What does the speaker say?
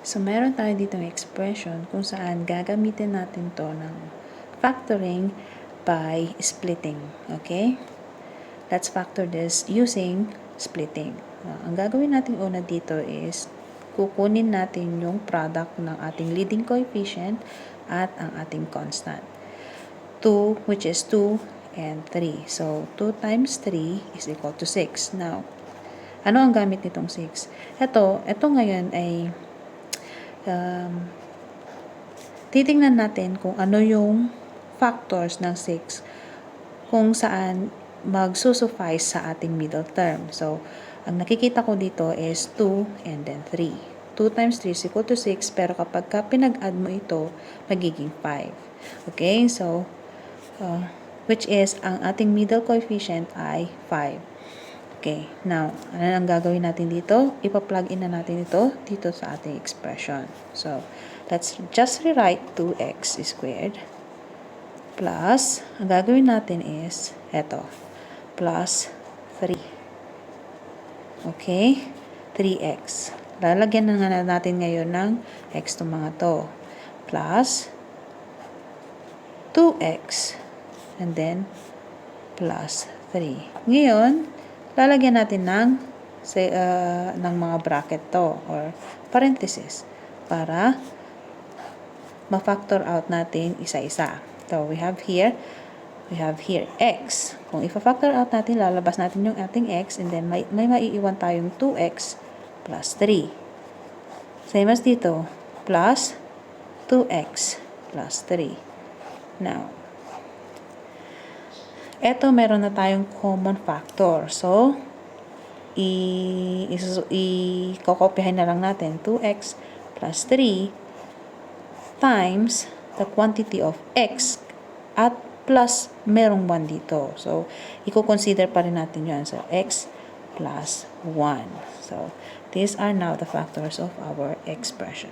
So, meron tayo dito ng expression kung saan gagamitin natin to ng factoring by splitting. Okay? Let's factor this using splitting. Ang gagawin natin una dito is kukunin natin yung product ng ating leading coefficient at ang ating constant. 2, which is 2 and 3. So, 2 times 3 is equal to 6. Now, ano ang gamit nitong 6? Ito ngayon ay titingnan natin kung ano yung factors ng 6 kung saan magsusuffice sa ating middle term. So, ang nakikita ko dito is 2 and then 3. 2 times 3 is equal to 6, pero kapag pinag-add mo ito, magiging 5. Okay? So, which is, ang ating middle coefficient ay 5. Okay. Now, ano ang gagawin natin dito? Ipa-plug in na natin ito dito sa ating expression. So, let's just rewrite 2x squared plus, ang gagawin natin is, eto, plus 3. Okay? 3x. Lalagyan na nga natin ngayon ng x to mga to. Plus 2x. And then, plus 3. Ngayon, lalagyan natin ng mga bracket to or parenthesis para ma-factor out natin isa-isa. So, we have here x. Kung ifa-factor out natin, lalabas natin yung ating x and then may maiiwan tayong 2x plus 3. Same as dito, plus 2x plus 3. Now, eto meron na tayong common factor. So, i-kokopyahin na lang natin 2x plus 3 times the quantity of x at plus merong 1 dito. So, i-consider pa rin natin yan. So, x plus 1. So, these are now the factors of our expression.